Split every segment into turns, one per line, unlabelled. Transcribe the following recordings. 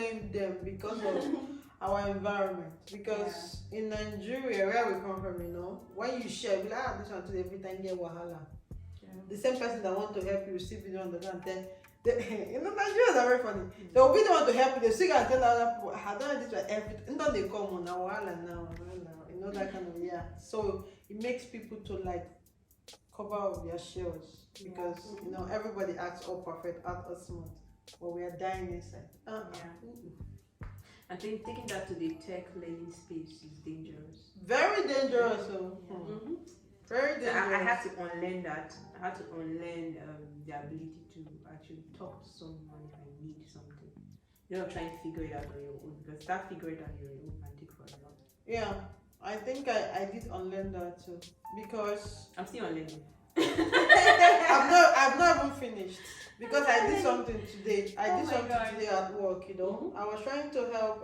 blame them because of our environment. Because in Nigeria, where we come from, when you share, be like, this one today, every time get wahala. Yeah. The same person that want to help you receive it on the ground, then Nigerians are very funny. They will be the one to help you. They still can tell other people, I don't know this one, everything. Don't they come on now, wahala, that kind of So it makes people to like cover up their shells because everybody acts all perfect, act all smart, but we are dying inside.
I think taking that to the tech learning space is dangerous.
Very dangerous. Very dangerous.
So I had to unlearn that. I had to unlearn the ability to actually talk to someone if I need something. You're not trying to figure it out on your own, because that figure it out on your own can take for a lot.
Yeah, I think I did unlearn that too, because
I'm still unlearning.
I've not even finished because I did something today. I did something today at work. I was trying to help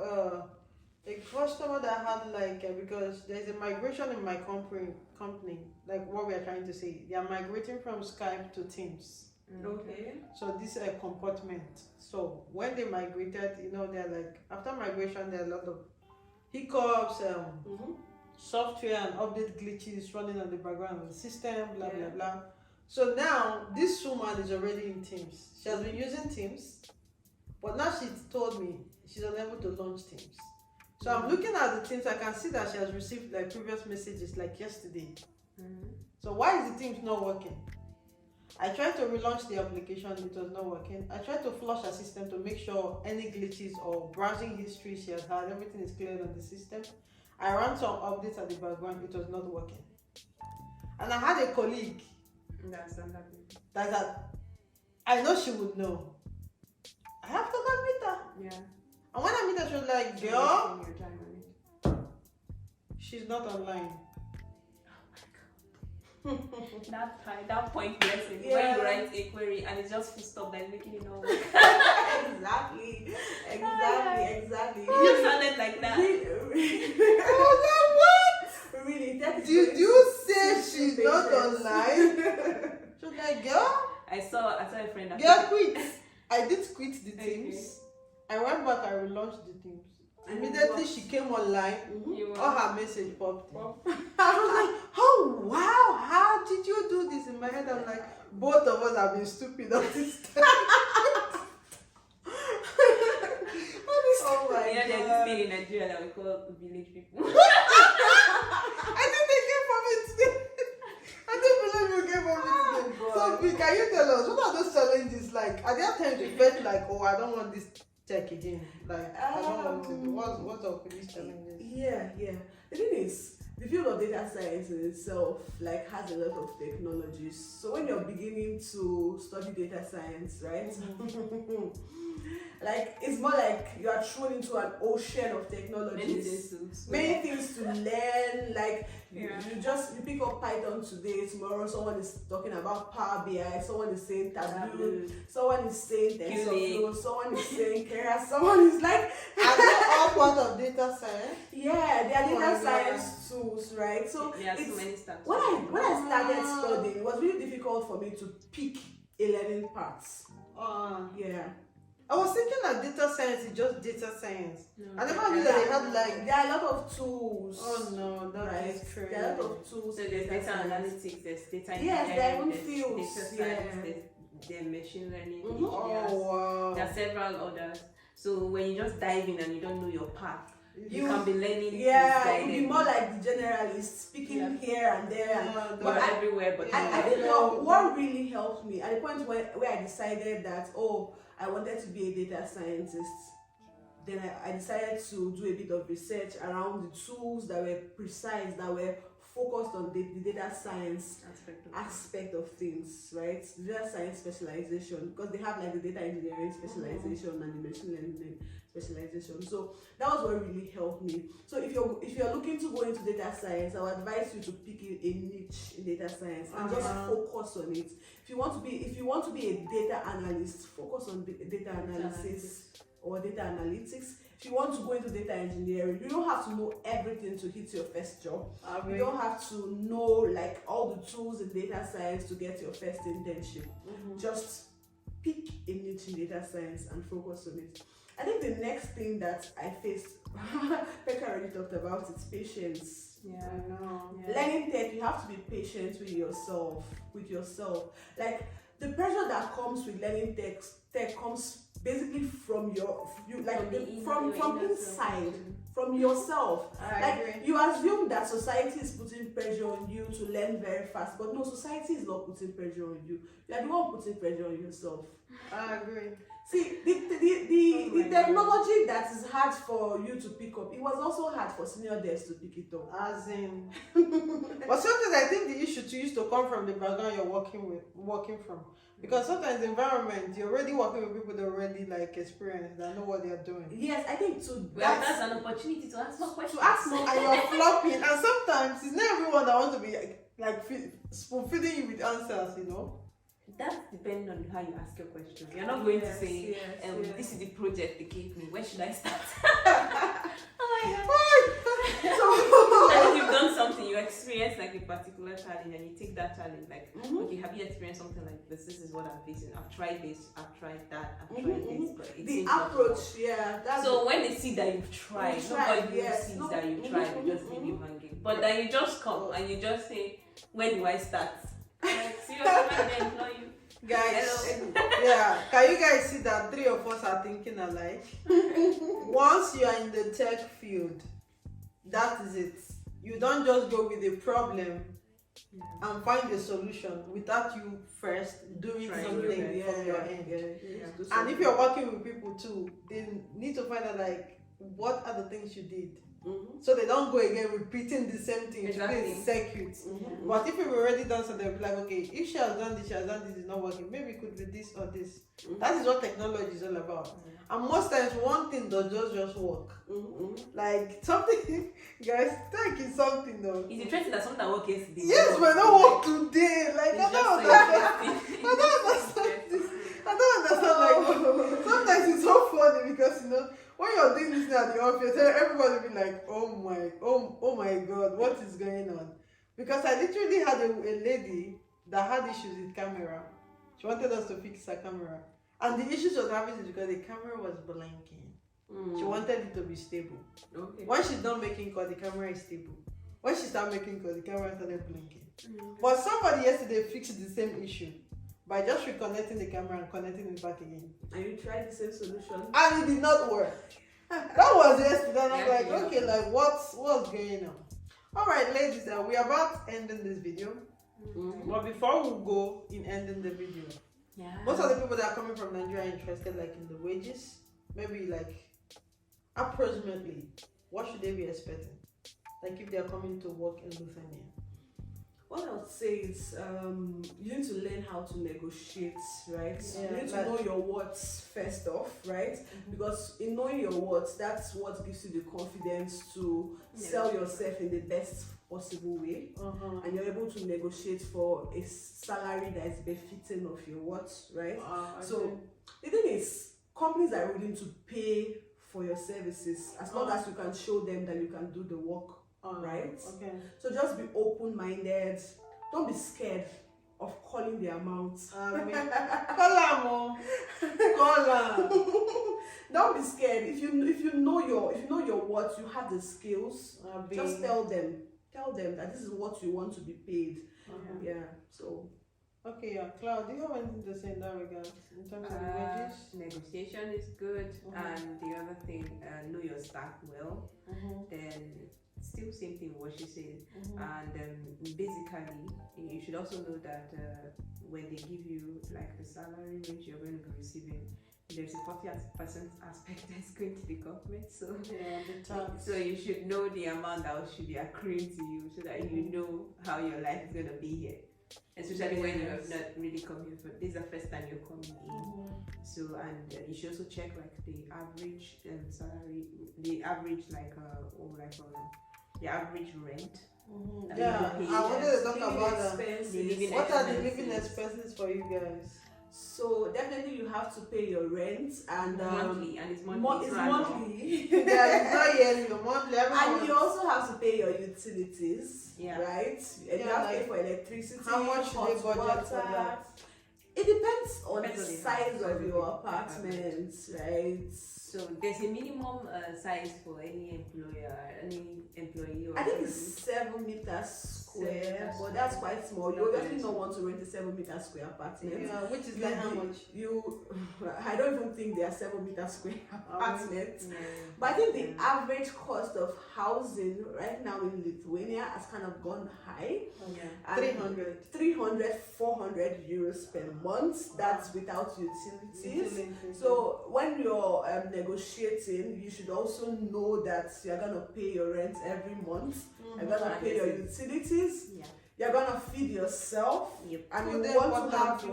a customer that had because there's a migration in my company. Like what we are trying to say, they are migrating from Skype to Teams.
Okay.
So this is a compartment. So when they migrated, they're like after migration, there are a lot of hiccups, software and update glitches running on the background of the system, blah blah blah. So now this woman is already in Teams. She has been using Teams, but now she told me she's unable to launch Teams. So I'm looking at the Teams. I can see that she has received previous messages yesterday. So why is the Teams not working? I tried to relaunch the application, it was not working. I tried to flush her system to make sure any glitches or browsing history she has had, everything is cleared on the system. I ran some updates at the background, it was not working. And I had a colleague that I know she would know. I have to go meet her.
Yeah.
And when I meet her, she was like, girl, she's not online.
that point lesson when you write a query and it's just full stop that's making it all work.
Exactly.
You sounded like that.
What? Really? Did you say she's not online? She was like, girl.
I saw a friend.
Girl, quit. I did quit the Teams. I went back and relaunched the Teams. Immediately she came online, all her message popped. I was like, oh wow, how did you do this? In my head, I'm like, both of us have been stupid all this time. Oh my God.
There's this thing in Nigeria that we call village people.
I think they came from it today. I don't believe you came from it today. So, P, can you tell us, what are those challenges like? Are there times you felt like, oh, I don't want this tech again? I don't want it. What's up with these challenges?
Yeah. The thing is, the field of data science in itself has a lot of technologies. So when you're beginning to study data science, right? It's more like you are thrown into an ocean of technologies. Many things to learn. You pick up Python today, tomorrow someone is talking about Power BI, someone is saying Tableau, someone is saying TensorFlow, someone is saying Keras, someone is like...
Are they all part of data science?
Yeah, they are data science tools, right? So
so many stuff.
When I started studying, it was really difficult for me to pick 11 parts.
I was thinking that data science is just data science. I never knew that they had
there are a lot of tools.
Oh no, that is true.
There are a lot of tools.
So there's data analytics, there's data engineering,
yes, there are even fields.
Data science, there's machine learning.
Oh wow.
There are several others. So when you just dive in and you don't know your path, you can be learning.
Yeah, you'll be more like the generalist, speaking here and there,
but everywhere. But
I think what really helped me at the point where I decided that I wanted to be a data scientist. Then I decided to do a bit of research around the tools that were precise, that were focused on the data science aspect of things, right? The data science specialization, because they have the data engineering specialization and the machine learning specialization. So that was what really helped me. So if you're looking to go into data science, I would advise you to pick a niche in data science and just focus on it. If you want to be a data analyst, focus on data analysis or data analytics. If you want to go into data engineering, you don't have to know everything to hit your first job. You don't have to know all the tools in data science to get your first internship. Just pick a niche in data science and focus on it. I think the next thing that I faced, Becca already talked about, it's patience.
Yeah,
I know.
Yeah.
Learning tech, you have to be patient with yourself. Like the pressure that comes with learning tech comes basically from from inside, from yourself.
I
Like
agree.
you assume that society is putting pressure on you to learn very fast, but no, society is not putting pressure on you. You are the one putting pressure on yourself.
I agree.
See, the technology that is hard for you to pick up, it was also hard for senior devs to pick it up.
As in, but sometimes I think the issue too used to come from the background you're working from, because sometimes the environment you're already working with people that already like experience, that know what they're doing.
Yes, I think too.
Well, that's an opportunity to ask more questions.
To ask more,
And you're flopping, and sometimes it's not everyone that wants to be like spoon feeding you with answers, you know.
That's depending on how you ask your question. You're not going to say,
yes.
this is the project they gave me. Where should I start? Like you've done something, you experience like a particular challenge, and you take that challenge. Like, okay, have you experienced something like this? This is what I'm facing. I've tried this. I've tried that. I've tried this. But it
The
seems not to
approach,
work.
yeah. That's
So when they see that you've tried, nobody sees that you've tried. They just leave you hanging. But then you just come and you just say, "Where do I start?" Like, seriously, when they employ you.
Guys, yeah, can you guys see that 3 of us are thinking alike? Once you are in the tech field, that is it. You don't just go with a problem and find a solution without you first doing something from your end. And if you're working with people too, they need to find out like what are the things you did. So they don't go again repeating the same thing to create circuit. But if you've already done something, they'll be like, okay, if she has done this, it's not working, maybe it could be this or this. That is what technology is all about. And most times one thing does just work. Like something, guys, tech is something though.
It's interesting that something that worked yesterday.
Yes, but not work today. Like I don't understand. Like sometimes it's so funny because you know when you're doing this at the office, everybody will be like, oh my God, what is going on? Because I literally had a lady that had issues with camera. She wanted us to fix her camera. And the issues was having is because the camera was blinking. She wanted it to be stable.
Okay.
When she's done making call, the camera is stable. When she started making call, the camera started blinking. But somebody yesterday fixed the same issue by just reconnecting the camera and connecting it back again.
And you tried the same solution?
And it did not work. That was yesterday. And I'm like, okay, like what's going on? Alright, ladies, we are about ending this video. But before we go in ending the video, most of the people that are coming from Nigeria are interested like in the wages. Maybe like approximately what should they be expecting? Like if they are coming to work in Lithuania.
What I would say is you need to learn how to negotiate, right?
Yeah,
you need to know your words first off, right? Because in knowing your words, that's what gives you the confidence to sell yourself in the best possible way. And you're able to negotiate for a salary that is befitting of your words, right? So the thing is, companies are willing to pay for your services as long as you can show them that you can do the work. Right?
Okay.
So just be open-minded. Don't be scared of calling the amount. Don't be scared. If you know your worth, you have the skills. Just tell them that this is what you want to be paid. Yeah. So.
Okay, yeah. Cloud, do you have anything to say in that regard in terms of wages?
Negotiation is good, and the other thing, know your staff well. Then still same thing what she said. And basically, you should also know that when they give you like the salary range you're going to be receiving, there's a 40% aspect that's going to the government. So
the tax.
So you should know the amount that should be accruing to you, so that you know how your life is going to be here. Especially when you have not really come here, but this is the first time you're coming in. So, and you should also check like the average salary, the average the average rent.
I wanted to talk about
expenses.
What are the living expenses for you guys?
So definitely you have to pay your rent and
monthly, and it's monthly.
It's monthly.
Yeah, it's not yearly, monthly.
And you also have to pay your utilities, right? And you have to pay for electricity.
How much do they budget for that?
It depends on the size of your apartment, right?
So there's a minimum size for any employee. Or
I think it's 7 meters square, but that's quite small. You obviously don't want to rent a 7 meter square apartment.
Yeah, which is like how much?
I don't even think they are 7 meter square apartments.
Yeah.
But I think the average cost of housing right now in Lithuania has kind of gone high.
Yeah.
300,
400 euros per month. That's without utilities. So when you're negotiating, you should also know that you're gonna pay your rent every month. You're gonna pay your utilities.
Yeah.
You're gonna feed yourself.
Yep.
And
Food
you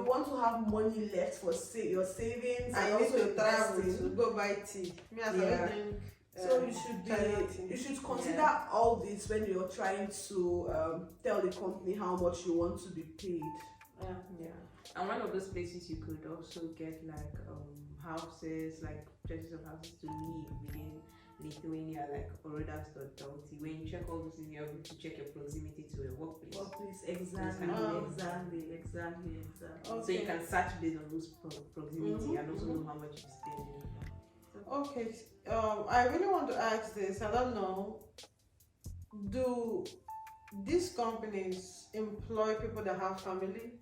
want to have money left for your savings.
I
and
need
also
to travel
investing.
to go buy tea. Me as
Yeah.
I drink.
So you should consider all this when you're trying to tell the company how much you want to be paid.
Yeah. And one of those places you could also get like houses, like purchase of houses to live within Lithuania, like Orodas.lt. When you check all those things, you're able to check your proximity to a workplace.
Exactly.
Okay.
So you can search based on those proximity and also know how much you spend.
Okay. I really want to ask this. I don't know. Do these companies employ people that have family?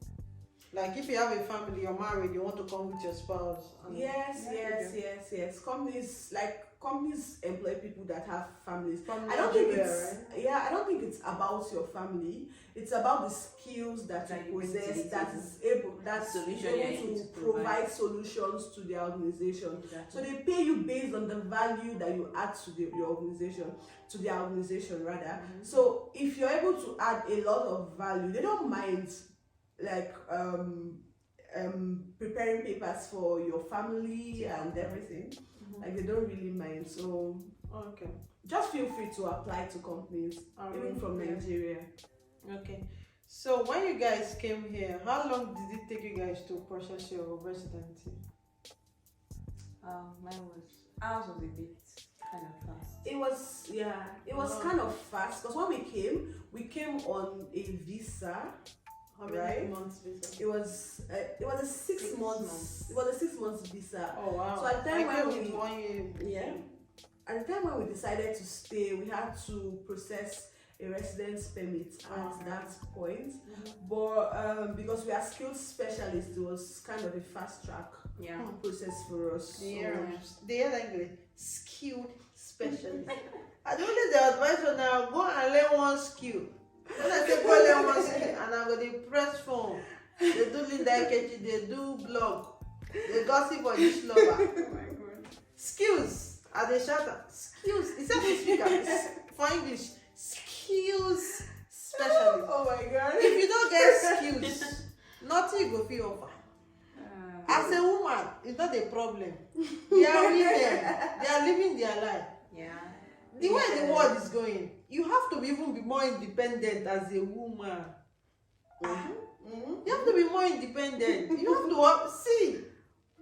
Like if you have a family, you're married, you want to come with your spouse.
Yes. Companies employ people that have families.
From
I don't think
Nigeria,
it's I don't think it's about your family. It's about the skills that
That
you
you bring to
possess
the
that's
solution
able
you're able
to
to
provide solutions to the organization. So they pay you based on the value that you add to your organization, to their organization rather. So if you're able to add a lot of value, they don't mind like preparing papers for your family and everything. Like they don't really mind. So
Okay.
just feel free to apply to companies, even from Nigeria.
Okay. So when you guys came here, how long did it take you guys to process your residency?
Ours was a bit kind of fast.
It was kind of fast because when we came on a visa.
How many months visa?
It was a 6 months. It was a 6 months visa.
Oh wow!
So at the time when
1 year.
at the time when we decided to stay, we had to process a residence permit at that point. But because we are skilled specialists, it was kind of a fast track process for us.
They hear English. Skilled specialist. I don't need the advisor now. Go and learn one skill. When I say go learn one skill, and I'm going to press phone. They do Linda Kechi, they do blog, they gossip on this lover.
Oh my god.
Skills. At the shutter. Skills. It's a speaker. For English. Skills specialist.
Oh my god.
If you don't get skills, nothing go feel offer. As a woman, it's not a problem. They are women. They are living their life.
Yeah.
The way the world is going, you have to even be more independent as a woman. You have to be more independent. You have to work. See,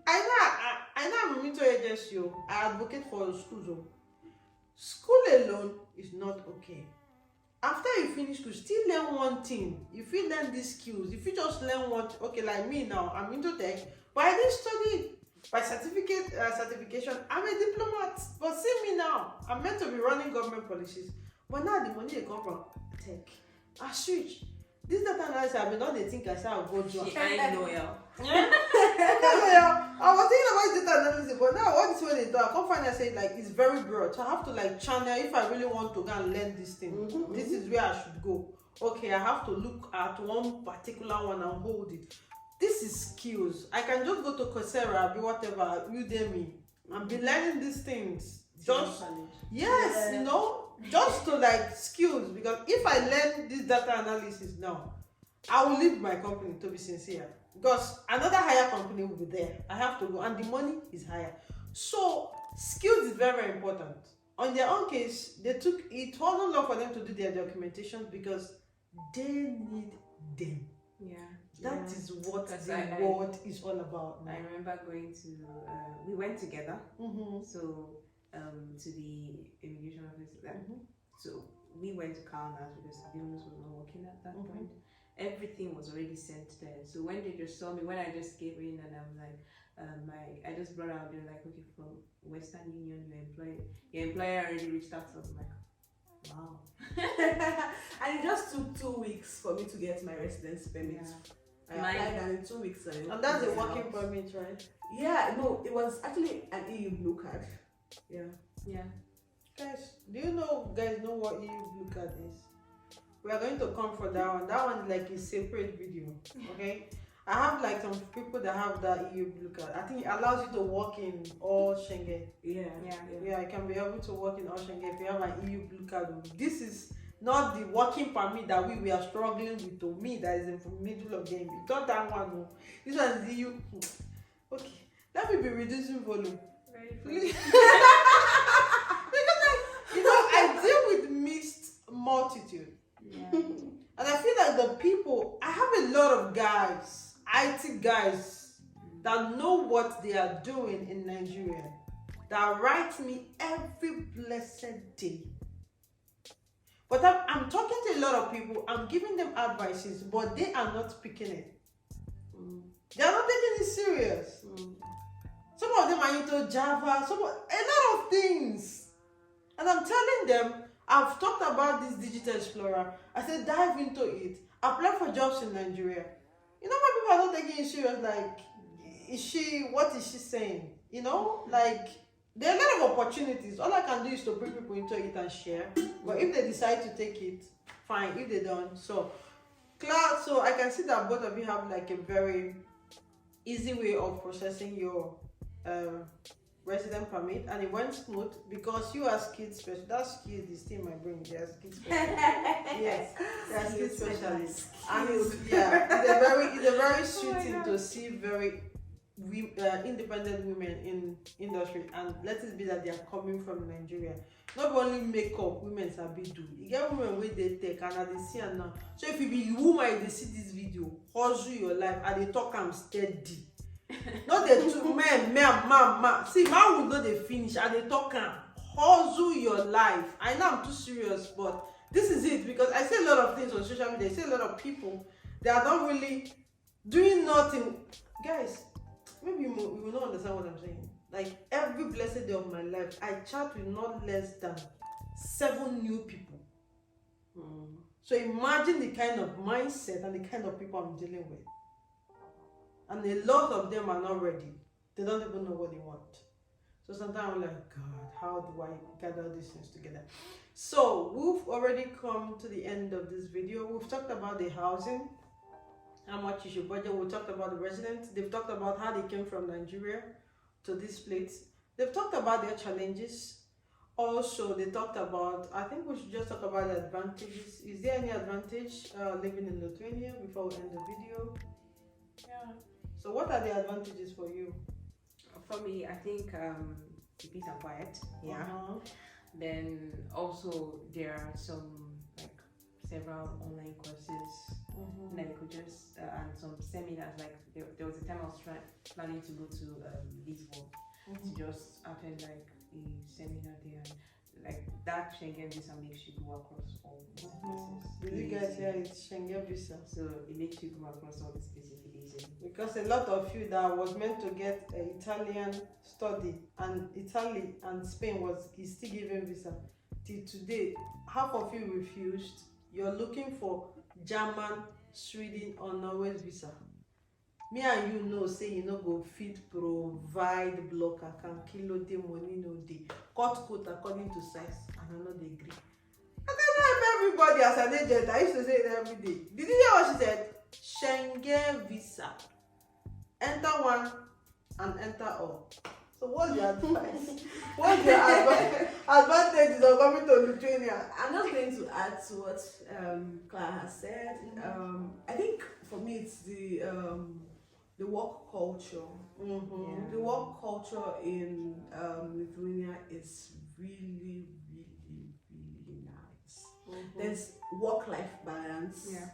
I know I'm a mental agency. I advocate for schools. School alone is not okay. After you finish school, still learn one thing. If you learn these skills, if you just learn one, okay, like me now, I'm into tech, but I didn't study. By certification, I'm a diplomat. But see me now, I'm meant to be running government policies. But now the money they come from tech. I switch. This data analysis, I've been on the think I said I'll go job.
I loyal.
Yeah. I was thinking about data analysis, but now what is when they do? I can't find I say like it's very broad. So I have to like channel if I really want to go and learn this thing. This is where I should go. Okay, I have to look at one particular one and hold it. This is skills. I can just go to Coursera, be whatever, Udemy, and be learning these things. Just you know, just to like skills. Because if I learn this data analysis now, I will leave my company, to be sincere. Because another higher company will be there. I have to go, and the money is higher. So skills is very, very important. On their own case, it wasn't long for them to do their documentation because they need them.
Yeah.
That is what the world is all about now.
I remember going to, we went together, so to the immigration office there. So we went to Kaunas because Vilnius was not working at that point. Everything was already sent there. So when they just saw me, when I just came in and I'm like, I just brought out, they're like, okay, from Western Union, your employer already reached out. So I was like, wow.
And it just took 2 weeks for me to get my residency permit. I applied, and in 2 weeks.
And that's a working permit, right?
Yeah, no, it was actually an EU blue card. Yeah.
Guys, do you know what EU blue card is? We are going to come for that one. That one is like a separate video. Okay. I have like some people that have that EU blue card. I think it allows you to work in all Schengen. Yeah, I can be able to work in all Schengen if you have an EU blue card. This is not the working permit that we are struggling with. To me, that is in the middle of the game. It's not that one. No. This one is EU. Okay, let me be reducing volume. Because I deal with mixed multitude.
Yeah.
And I feel like the people, I have a lot of guys, IT guys, that know what they are doing in Nigeria, that write me every blessed day. But I'm talking to a lot of people, I'm giving them advices, but they are not picking it. They are not taking it serious. Some of them are into Java, a lot of things. And I'm telling them, I've talked about this Digital Explorer. I said, dive into it. Apply for jobs in Nigeria. You know why people are not taking it serious? Like, what is she saying? You know, like, there are a lot of opportunities. All I can do is to bring people into it and share. But if they decide to take it, fine. If they don't, so I can see that both of you have like a very easy way of processing your resident permit, and it went smooth because you are skilled special. That skill is still in my brain. They are skilled specialists. Yes, they are skilled specialists. And it's a very sweet thing to see very independent women in industry, and let it be that they are coming from Nigeria. Not only makeup, women sabi do. You get women where they take and they see and now. So if you be woman, they see this video, hustle your life, and they talk am steady. Not the two men. See, man will know they finish and they talk am. Hustle your life. I know I'm too serious, but this is it, because I see a lot of things on social media. I see a lot of people that are not really doing nothing. Guys, maybe you will not understand what I'm saying. Like, every blessed day of my life, I chat with not less than 7 new people. So imagine the kind of mindset and the kind of people I'm dealing with. And a lot of them are not ready. They don't even know what they want. So sometimes I'm like, God, how do I gather these things together? So we've already come to the end of this video. We've talked about the housing, how much you should budget. We talked about the residents. They've talked about how they came from Nigeria to this place. They've talked about their challenges. Also, they talked about, I think we should just talk about the advantages. Is there any advantage living in Lithuania before we end the video?
Yeah.
So what are the advantages for you?
For me, I think peace and quiet. Yeah. Then also there are some like several online courses that you could just and some seminars. Like there was a time I was planning to go to Lisbon to just attend like a seminar there. And, like that Schengen visa makes you go across all these places.
Did you guys hear it's Schengen visa?
So it makes you go across all these places easily.
Because a lot of you that was meant to get an Italian study, and Italy and Spain is still giving visa. Till today, half of you refused. You're looking for German, Sweden, or Norway's visa. Me and you know, say you no go fit provide block account, kilo day, money no day. Cut quote according to size, and I know they agree. And then I have everybody as an agent. I used to say it every day. Did you hear what she said? Schengen visa. Enter one and enter all. So what's your advice? What's your advantages of coming to Lithuania?
I'm not going to add to what Clara has said. I think for me it's the work culture. The work culture in Lithuania is really, really, really nice. There's work-life balance.
Yeah.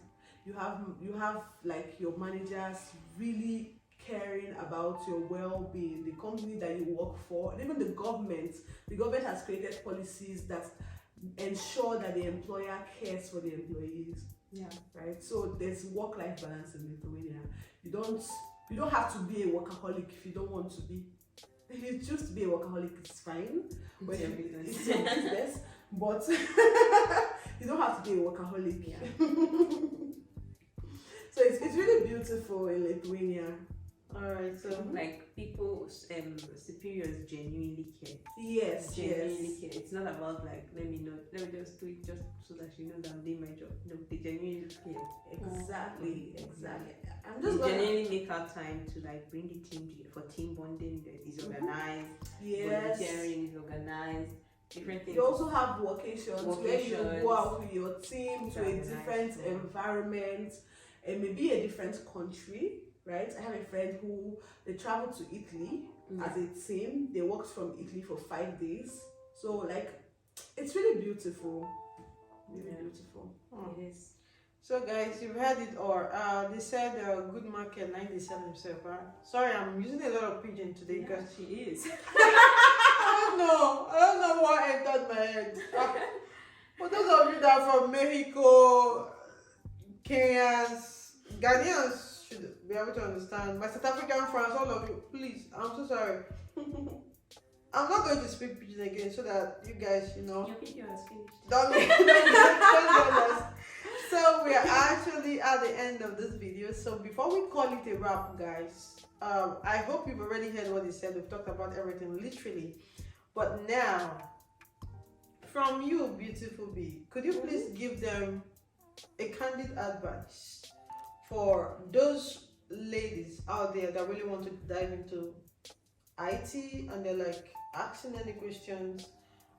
You have like your managers really caring about your well-being, the company that you work for, and even the government. The government has created policies that ensure that the employer cares for the employees.
Yeah.
Right. So there's work-life balance in Lithuania. You don't You don't have to be a workaholic if you don't want to be. If you choose to be a workaholic, it's fine. But
It's your business.
It's your business. But you don't have to be a workaholic.
Yeah.
So it's really beautiful in Lithuania.
Alright, so
Like people, superiors genuinely care.
Yes,
Genuinely
yes.
care. It's not about like let me just do it just so that she knows I'm doing my job. No, they genuinely care.
Exactly. I'm
They
just gonna,
genuinely make out time to like bring the team for team bonding. That is organized.
yes.
Volunteering is organized. Different things.
You also have vacations where you
Vacations.
go out with your team to a
Organized,
different
yeah.
environment and maybe a different country, right? I have a friend who they traveled to Italy as a team. They worked from Italy for 5 days. So like it's really beautiful. Really
Yeah.
beautiful.
It is.
So guys, you've heard it all. They said good market 97 himself, right? Sorry, I'm using a lot of pidgin today because
She is.
I don't know what entered my head. For those of you that are from Mexico, Kenyans, Ghanaians should be able to understand. My South African friends, all of you, please, I'm so sorry. I'm not going to speak pidgin again so that you guys,
Your video has finished.
don't get us. So we are actually at the end of this video. So before we call it a wrap, guys, I hope you've already heard what he said. We've talked about everything literally. But now, from you, beautiful bee, could you please give them a candid advice for those ladies out there that really want to dive into IT and they're like asking any questions?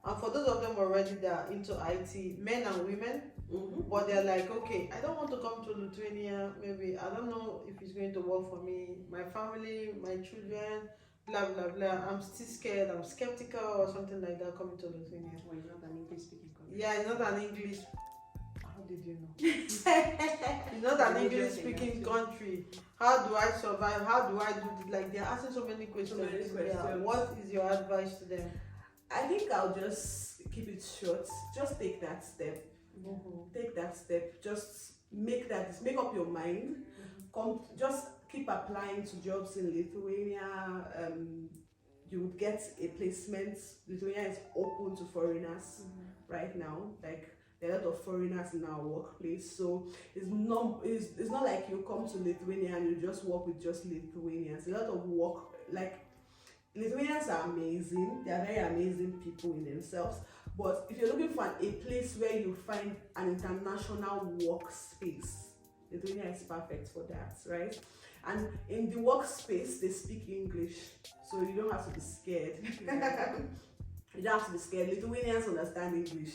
And for those of them already that are into IT, men and women, but they're like, okay, I don't want to come to Lithuania. Maybe I don't know if it's going to work for me, my family, my children, blah blah blah. I'm still scared. I'm skeptical or something like that coming to Lithuania.
Well, it's not an English speaking country.
Yeah, it's not an English. How did you know? It's not an English speaking country. How do I survive? How do I do this? Like they're asking so many questions.
many
Yeah.
questions.
What is your advice to them?
I think I'll just keep it short. Just take that step. Take that step. Just make up your mind. Just keep applying to jobs in Lithuania. You would get a placement. Lithuania is open to foreigners right now. Like there are a lot of foreigners in our workplace, so it's not like you come to Lithuania and you just work with just Lithuanians. A lot of work, like Lithuanians are amazing. They are very amazing people in themselves. But if you're looking for a place where you find an international workspace, Lithuania is perfect for that, right? And in the workspace, they speak English, so you don't have to be scared. You don't have to be scared. Lithuanians understand English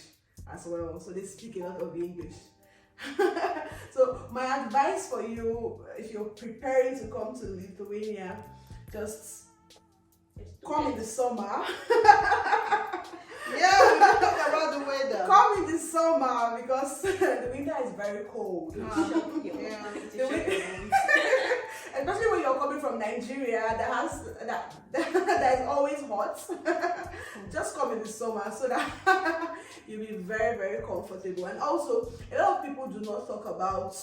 as well, so they speak a lot of English. So my advice for you, if you're preparing to come to Lithuania, just come in the summer.
Yeah, we don't talk about the weather.
Come in the summer because the winter is very cold.
Yeah.
Especially when you're coming from Nigeria that is always hot. Just come in the summer so that you'll be very, very comfortable. And also, a lot of people do not talk about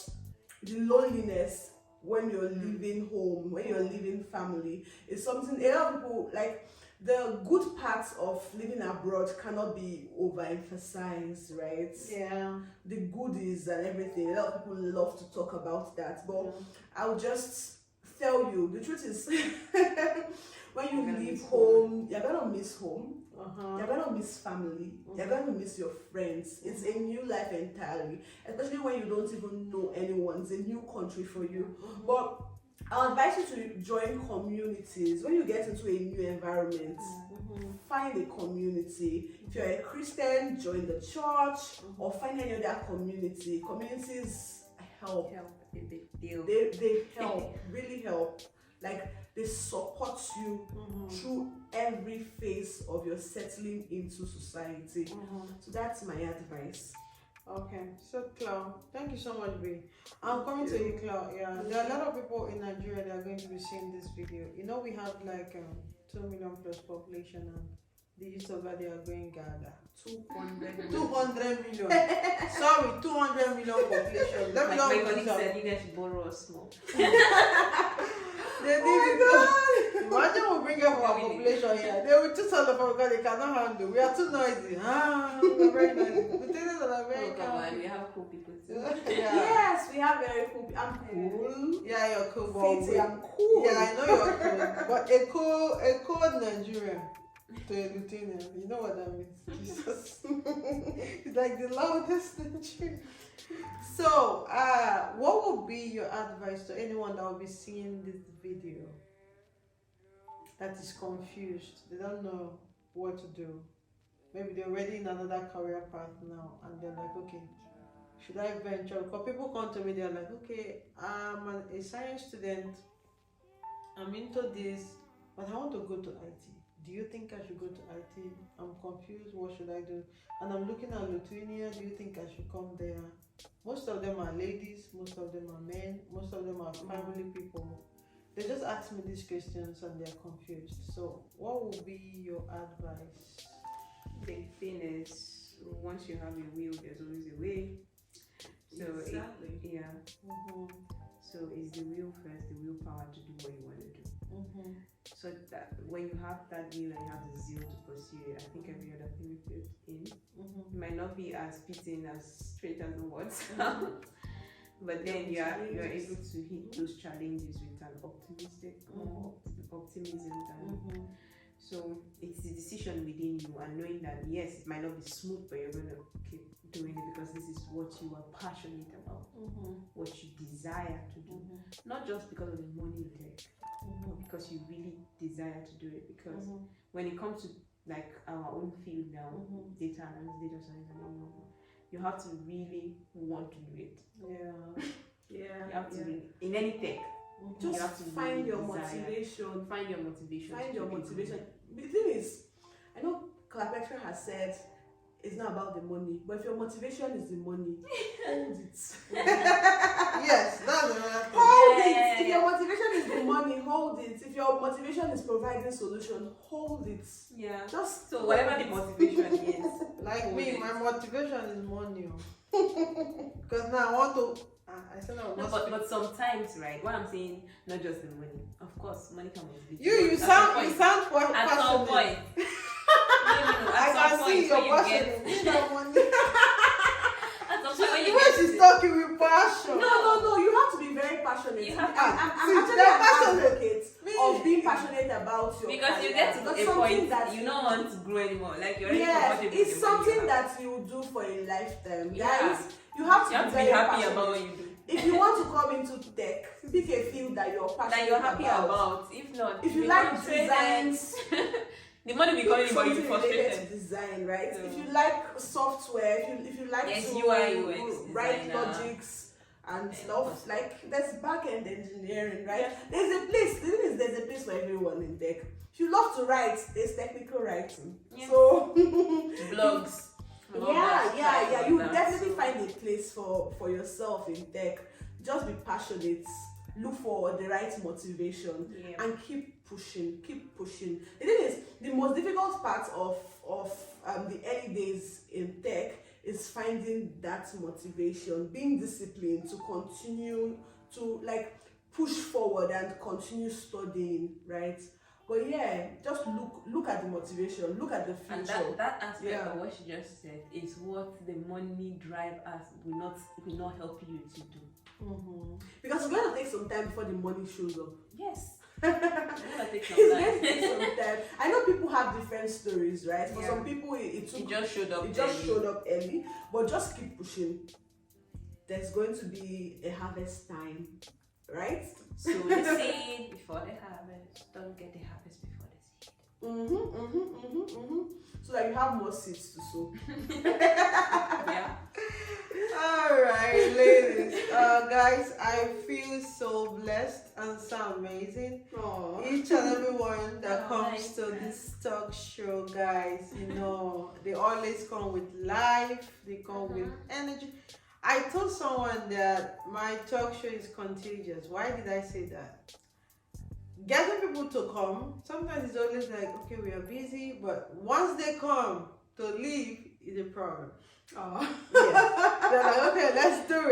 the loneliness when you're leaving home, when you're leaving family. It's something a lot of people like. The good parts of living abroad cannot be overemphasized, right?
Yeah.
The goodies and everything. A lot of people love to talk about that, but I'll just tell you the truth is, when you leave home, you're gonna miss home. You're gonna miss family. You're gonna miss your friends. It's a new life entirely, especially when you don't even know anyone. It's a new country for you, but I'll advise you to join communities. When you get into a new environment, find a community. If you're a Christian, join the church or find any other community. Communities help.
A big deal.
They help, really help. Like they support you through every phase of your settling into society. So that's my advice.
Okay, so Clau, thank you so much, B. I'm coming to you, Clau. Yeah, there are a lot of people in Nigeria that are going to be seeing this video. You know, we have like 2 million plus population, and the youth over there are going gaga. 200 million. Sorry, 200 million population. Let me
My
not
colleague said you guys should borrow us small.
They need it. Imagine we bring up our population here. They will just all of us because they cannot handle. We are too noisy. We're very noisy. Lieutenants are very
come on, we have cool people too.
Yes, we have very cool. I'm cool.
Yeah, you're cool.
Katie, I'm cool.
Yeah, I know you're cool. But a cool Nigerian to a Lithuanian, you know what that means? Jesus. It's like the loudest Nigerian. So, what would be your advice to anyone that will be seeing this video that is confused? They don't know what to do. Maybe they're already in another career path now, and they're like, okay, should I venture? Because people come to me, they're like, okay, I'm a science student, I'm into this, but I want to go to IT. Do you think I should go to IT? I'm confused, what should I do? And I'm looking at Lithuania, do you think I should come there? Most of them are ladies, most of them are men, most of them are family people. They just ask me these questions and they're confused. So what would be your advice?
The thing is, once you have a will, there's always a way. So
Exactly.
So it's the will first, the willpower to do what you want to do. So that when you have that will and you have the zeal to pursue it, I think every other thing we put in it might not be as fitting as straight as the words, but then you are able to hit those challenges with an optimistic optimism. So it's the decision within you, and knowing that yes, it might not be smooth, but you're gonna keep doing it because this is what you are passionate about, what you desire to do, not just because of the money you take, but because you really desire to do it. Because when it comes to like our own field now, data analysis, data science, and you have to really want to do it. You have to really, in any tech.
Just
you have to
find
really
your
desire.
motivation.
Find your motivation.
Find your motivation. The thing is, I know Clapetra has said it's not about the money, but if your motivation is the money, hold it.
Yes, that's another thing.
Hold it. If your motivation is the money, hold it. If your motivation is providing solution, hold it.
Yeah.
Just
So whatever the motivation is.
Like me, my motivation is money. Because now I want to. I said I
No, but sometimes, right? What I'm saying, not just the money. Of course, money can motivate
you sound
at
passionate.
some point.
I can see your passion. You know money.
At some point when
The
you
way
get
she's
to
talking with passion.
No. You have to be very passionate.
You have
I'm actually
they're
an
passionate.
advocate of being passionate about your
because
career.
you get to
That's
a
something
point
that
you don't want to grow anymore. Like you're already
yes,
comfortable
it's
with the money you
something
have.
that you do for a lifetime.
Yeah.
Guys, you have to,
be
very
happy
passionate.
about what you do.
If you want to come into tech, pick a field that you're passionate
That you're happy about. If not,
If you
become
like
traded.
designs,
The money will come in, but you'll be
something related
frustrated.
to design, right?
So,
if you like software, if you like
yes,
to
UI, UX
write
designer.
logics and
And
stuff, like there's back-end engineering, right?
Yeah.
There's a place, the thing is there's a place for everyone in tech. If you love to write, there's technical writing.
Yeah.
So
Blogs.
yeah. You definitely find a place for yourself in tech. Just be passionate. Look for the right motivation and keep pushing. The thing is, the most difficult part of the early days in tech is finding that motivation, being disciplined to continue to like push forward and continue studying, right? But yeah, just look at the motivation, look at the future.
And that aspect of what she just said is what the money drive us will not help you to do.
Because it's going to take some time before the money shows up.
Yes.
It's going to take some time. I know people have different stories, right? For some people, it
just showed up.
It just showed up early, but just keep pushing. There's going to be a harvest time, right?
So the seed before the harvest. Don't get the harvest before the seed.
So that you have more seeds to sow.
Yeah.
Alright, ladies. Guys, I feel so blessed and so amazing.
Aww.
Each and every one that comes to this talk show, guys, you know, they always come with life, they come with energy. I told someone that my talk show is contagious. Why did I say that? Getting people to come, sometimes it's always like, okay, we are busy, but once they come to leave, is a problem.
Oh.
Yeah. They're like, okay, let's do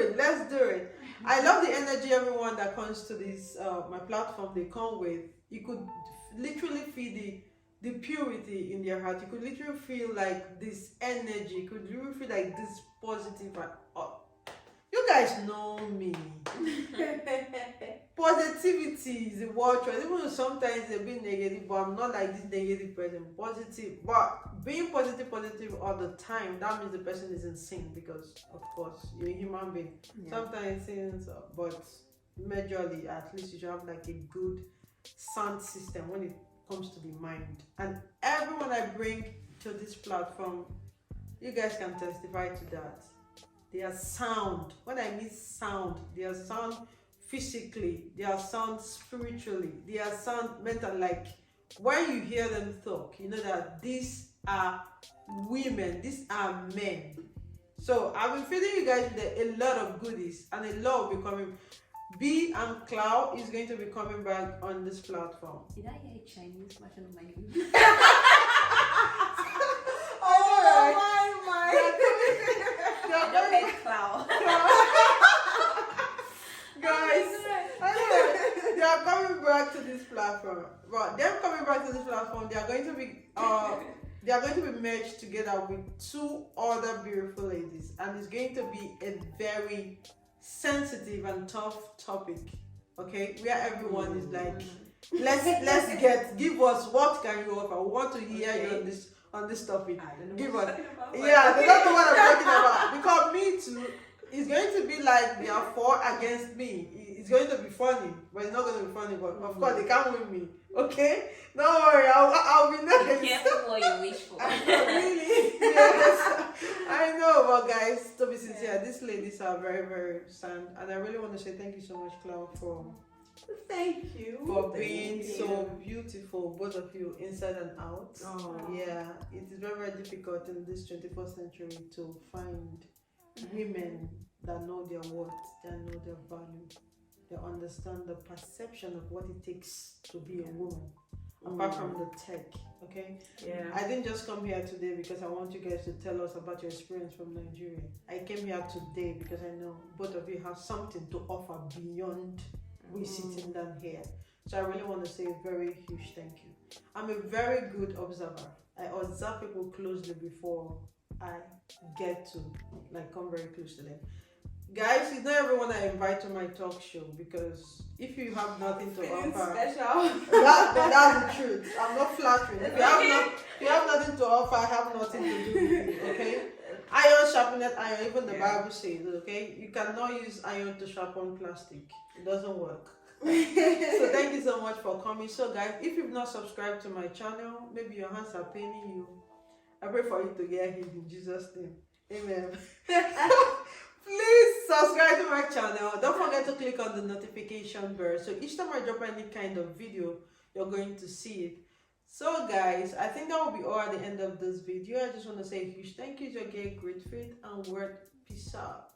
it. I love the energy everyone that comes to this my platform they come with. You could literally feel the purity in their heart. You could literally feel like this energy. You could literally feel like this positive. You guys know me. Positivity is a word choice. Even though sometimes it's a bit negative, but I'm not like this negative person. Positive, but being positive all the time, that means the person is insane because, of course, you're a human being. Yeah. Sometimes things, but majorly, at least you should have like a good sound system when it comes to the mind. And everyone I bring to this platform, you guys can testify to that. They are sound. When I mean sound, they are sound physically, they are sound spiritually, they are sound mentally. Like when you hear them talk, you know that these are women, these are men. So I've been feeding you guys with a lot of goodies, and a lot will be coming. B and Cloud is going to be coming back on this platform.
Did I hear a Chinese version of my name? Cloud.
Guys, they are coming back to this platform. But them coming back to this platform, they are going to be merged together with two other beautiful ladies, and it's going to be a very sensitive and tough topic. Okay, where everyone is like, give us what can you offer. We want to hear you on this topic. Give us. Yeah, they don't know what I'm talking about. Because me too, it's going to be like they are four against me. It's going to be funny, but it's not going to be funny. But of course, they can't win me. Okay, don't worry. I'll be nice.
Be careful what you wish for.
Really? Yes, I know. But guys, to be sincere, these ladies are very, very sound, and I really want to say thank you so much, Cloud, for being so beautiful, both of you, inside and out.
Oh.
Yeah, it is very, very difficult in this 21st century to find women that know their worth, that know their value, they understand the perception of what it takes to be a woman, apart from the tech. Okay?
Yeah.
I didn't just come here today because I want you guys to tell us about your experience from Nigeria. I came here today because I know both of you have something to offer beyond we sitting down here. So I really want to say a very huge thank you. I'm a very good observer. I observe people closely before I get to come very close to them. Guys, it's not everyone I invite to my talk show, because if you have nothing to offer, that's the truth. I'm not flattering. If you have nothing to offer, I have nothing to do with you. Okay? Iron sharpeneth iron. Even the Bible says, okay, you cannot use iron to sharpen plastic. It doesn't work. So thank you so much for coming. So guys, if you've not subscribed to my channel, maybe your hands are paining you. I pray for you to get healed in Jesus' name. Amen. Please subscribe to my channel. Don't forget to click on the notification bell, so each time I drop any kind of video, you're going to see it. So to I think that will be all at the end of this video. I just want to say a huge thank you to your great faith and word. Peace out.